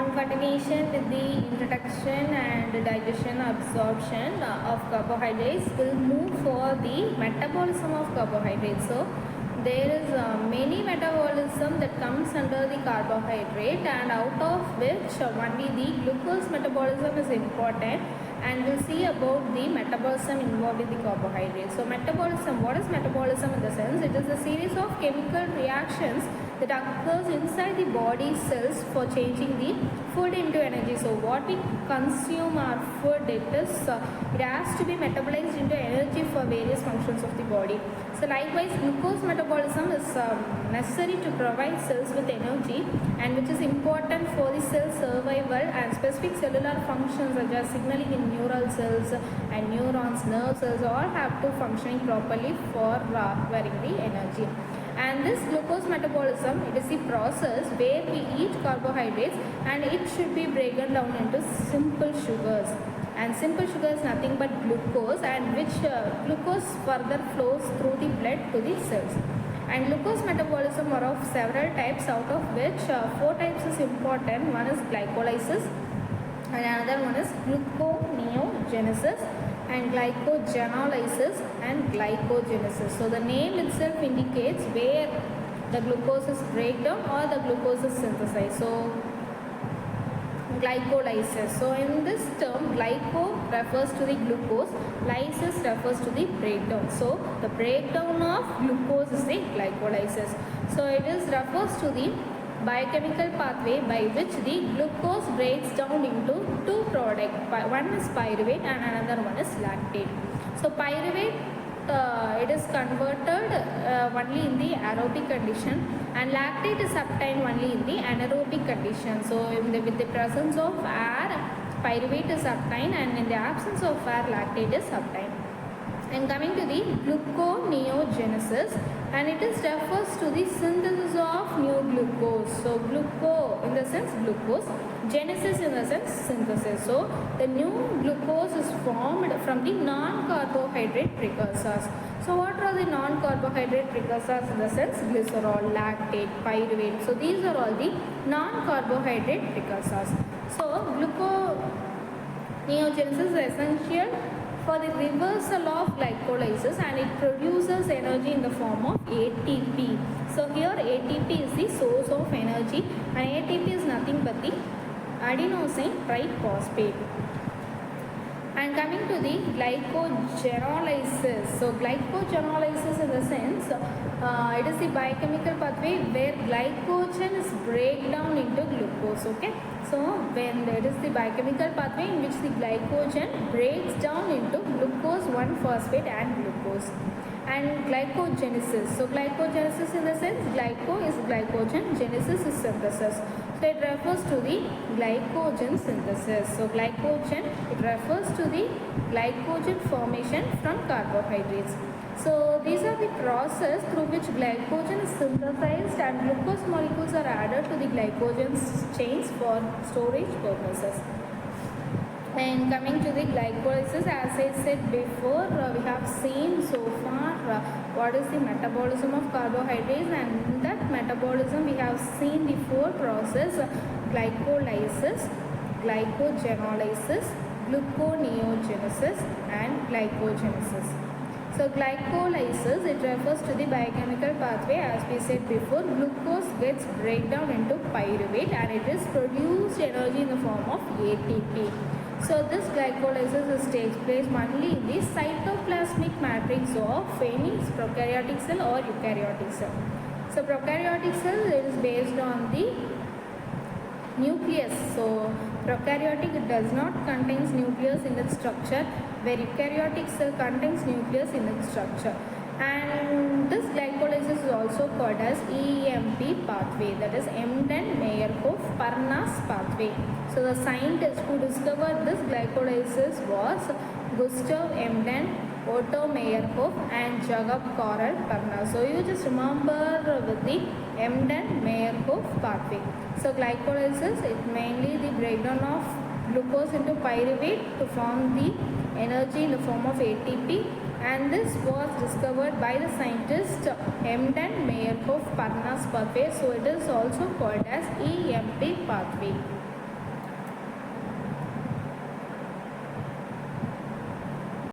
On continuation with the introduction and digestion absorption of carbohydrates, we'll move for the metabolism of carbohydrates. So there is many metabolism that comes under the carbohydrate, and out of which only the glucose metabolism is important, and we'll see about the metabolism involved in the carbohydrates. So metabolism, what is metabolism in the sense? It is a series of chemical reactions that occurs inside the body cells for changing the food into energy. So what we consume our food, it has to be metabolized into energy for various functions of the body. So likewise, glucose metabolism is necessary to provide cells with energy, and which is important for the cell survival and specific cellular functions such as signaling in neural cells and neurons, nerve cells all have to functioning properly for acquiring the energy. And this glucose metabolism, it is the process where we eat carbohydrates and it should be broken down into simple sugars. And simple sugar is nothing but glucose, and which glucose further flows through the blood to the cells. And glucose metabolism are of several types, out of which 4 types is important. One is glycolysis, and another one is gluconeogenesis, and glycogenolysis and glycogenesis. So the name itself indicates where the glucose is breakdown or the glucose is synthesized. So glycolysis. So in this term, glyco refers to the glucose, lysis refers to the breakdown. So the breakdown of glucose is the glycolysis. So it is refers to the biochemical pathway by which the glucose breaks down into 2 products. One is pyruvate and another one is lactate. So pyruvate, it is converted only in the aerobic condition, and lactate is obtained only in the anaerobic condition. So with the presence of air, pyruvate is obtained, and in the absence of air, lactate is obtained. And coming to the gluconeogenesis, and it is refers to the synthesis of new glucose. So gluco in the sense glucose, genesis in the sense synthesis. So the new glucose is formed from the non-carbohydrate precursors. So what are the non-carbohydrate precursors in the sense? Glycerol, lactate, pyruvate. So these are all the non-carbohydrate precursors. So gluconeogenesis is essential for the reversal of glycolysis, and it produces energy in the form of ATP. So here ATP is the source of energy, and ATP is nothing but the adenosine triphosphate. And coming to the glycogenolysis. So glycogenolysis in the sense, it is the biochemical pathway where glycogen is break down into glucose. Okay. So when it is the biochemical pathway in which the glycogen breaks down into glucose 1-phosphate and glucose. And glycogenesis. So glycogenesis in the sense, glyco is glycogen, genesis is synthesis. So it refers to the glycogen synthesis. So glycogen, it refers to the glycogen formation from carbohydrates. So these are the process through which glycogen is synthesized and glucose molecules are added to the glycogen chains for storage purposes. And coming to the glycolysis, as I said before, we have seen so far what is the metabolism of carbohydrates, and in that metabolism we have seen the 4 processes: glycolysis, glycogenolysis, gluconeogenesis and glycogenesis. So glycolysis, it refers to the biochemical pathway. As we said before, glucose gets break down into pyruvate and it is produced energy in the form of ATP. So this glycolysis takes place only in the cytoplasmic matrix of any prokaryotic cell or eukaryotic cell. So prokaryotic cell is based on the nucleus. So prokaryotic, it does not contains nucleus in its structure, where eukaryotic cell contains nucleus in its structure. And this glycolysis is also called as EMP pathway, that is Embden-Meyerhof-Parnas pathway. So the scientist who discovered this glycolysis was Gustav Embden, Otto Meyerhof and Jakob Karl Parnas. So you just remember with the Embden-Meyerhof pathway. So glycolysis, it mainly the breakdown of glucose into pyruvate to form the energy in the form of ATP, and this was discovered by the scientist Embden-Meyerhof Parnas pathway. So it is also called as